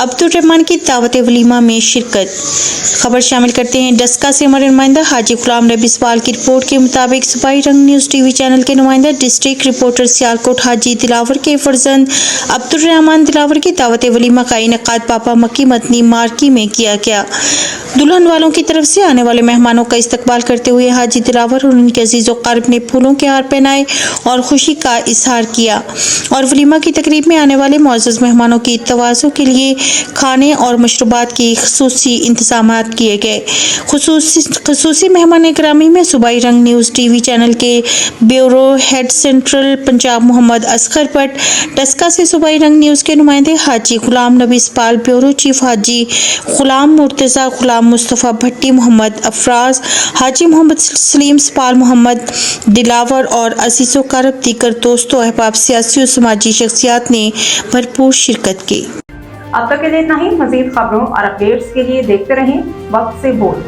Abdurrahman की दावत वलीमा में शिरकत। खबर शामिल करते हैं डस्का से हमारे नुमाइंदा हाजी गुलाम नबी इकबाल की रिपोर्ट के मुताबिक सूबाई रंग न्यूज़ टीवी चैनल के नुमाइंदा डिस्ट्रिक्ट रिपोर्टर सियालकोट हाजी दिलावर के फर्जंद अब्दुर्रहमान दिलावर की दावत वलीमा का इनेकाद पापा मक्की मदनी मार्की में किया गया। दुल्हन वालों की तरफ से आने वाले मेहमानों का इस्तकबाल करते हुए हाजी दिलावर और उनके अजीज़ व क़रीब ने फूलों के हार पहनाए और खुशी का इजहार किया और वलीमा की तकरीब में आने वाले मुअज़्ज़ज़ मेहमानों की तवाज़ुन के लिए खाने और मशरूबात की खुसूसी इंतज़ामात किए गए। खुसूसी मेहमान ग्रामी में सूबाई रंग न्यूज़ टीवी चैनल के bureau head central Punjab Mohammad Asghar Bhatt, Daska से सूबाई रंग न्यूज़ के नुमाइंदे हाजी गुलाम नबी इकबाल, ब्यूरो चीफ हाजी गुलाम मुर्तज़ा, गुलाम मुस्तफ़ा भट्टी, मोहम्मद अफराज, हाजी मोहम्मद सलीम इकबाल, मोहम्मद दिलावर और अजीज़ो क़रीब दीगर दोस्तों, अहबाब, सियासी और समाजी शख्सियात ने भरपूर शिरकत की। अब तक के लिए इतना ही। मज़ीद खबरों और अपडेट्स के लिए देखते रहें वक्त से बोल।